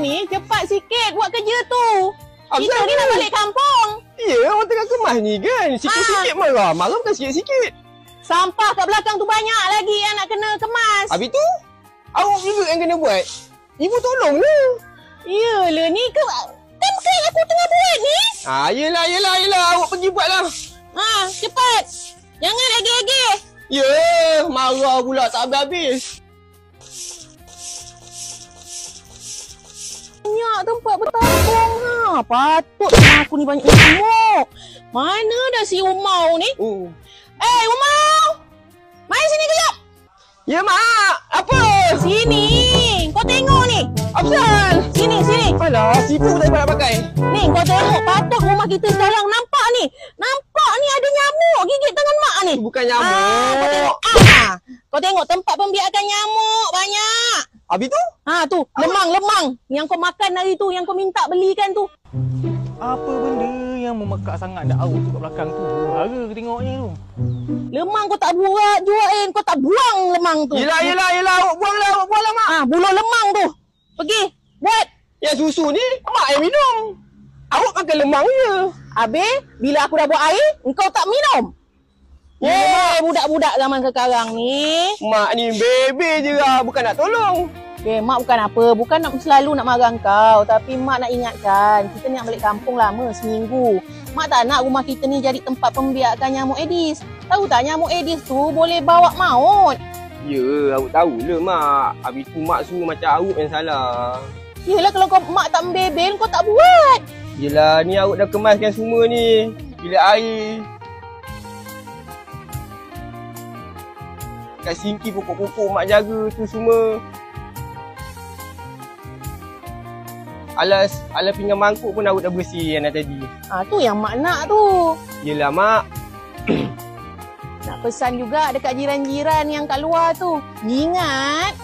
ni cepat sikit buat kerja tu. Apa Kita ni nak balik kampung. Ya, orang tengah kemas ni kan. Sikit-sikit marah. Marah bukan sikit-sikit. Sampah kat belakang tu banyak lagi yang nak kena kemas. Habis tu, awak juga yang kena buat. Ibu tolong lah. Yalah ni ke kan aku tengah buat ni. Yelah. Awak pergi buatlah. Cepat. Jangan lagi-lagi. Ya, marah pula tak habis-habis. Banyak tempat bertabung Patut aku ni banyak nyamuk. Mana dah si Umau ni? Umau! Mai sini kejap. Ya, Mak. Apa? Sini. Kau tengok ni. Apasal? Sini. Alah, sibuk tak nak pakai. Ni kau tengok patut rumah kita sekarang nampak ni. Nampak ni ada nyamuk gigit tangan mak ni. Bukan nyamuk. Kau tengok. Kau tengok tempat pembiakan nyamuk banyak. Habis tu? Tu, lemang. Yang kau makan hari tu, yang kau minta belikan tu. Apa benda yang memekak sangat dah awak tu kat belakang tu? Hara tengoknya tu. Lemang kau tak buat jual, kau tak buang lemang tu. Yelah. Awak buanglah, Mak. Buluh lemang tu. Pergi, buat. Yang susu ni, Mak yang minum. Awak makan lemang je. Habis, bila aku dah buat air, engkau tak minum. Budak-budak zaman sekarang ni. Mak ni bebe je lah, bukan nak tolong. Mak bukan apa, bukan nak selalu nak marah kau. Tapi mak nak ingatkan, kita ni nak balik kampung lama seminggu. Mak tak nak rumah kita ni jadi tempat pembiakan nyamuk Aedes. Tahu tak nyamuk Aedes tu boleh bawa maut. Ya, awak tahulah, Mak. Habis tu Mak suruh macam awak yang salah. Yelah kalau mak tak membebel, kau tak buat. Yelah, ni awak dah kemaskan semua ni. Bilik air. Kat sinki pokok-pokok Mak jaga tu semua. Alas pinggan mangkuk pun awak dah bersih yang tadi. Tu yang mak nak tu. Yelah, Mak. Nak pesan juga dekat jiran-jiran yang kat luar tu. Ingat,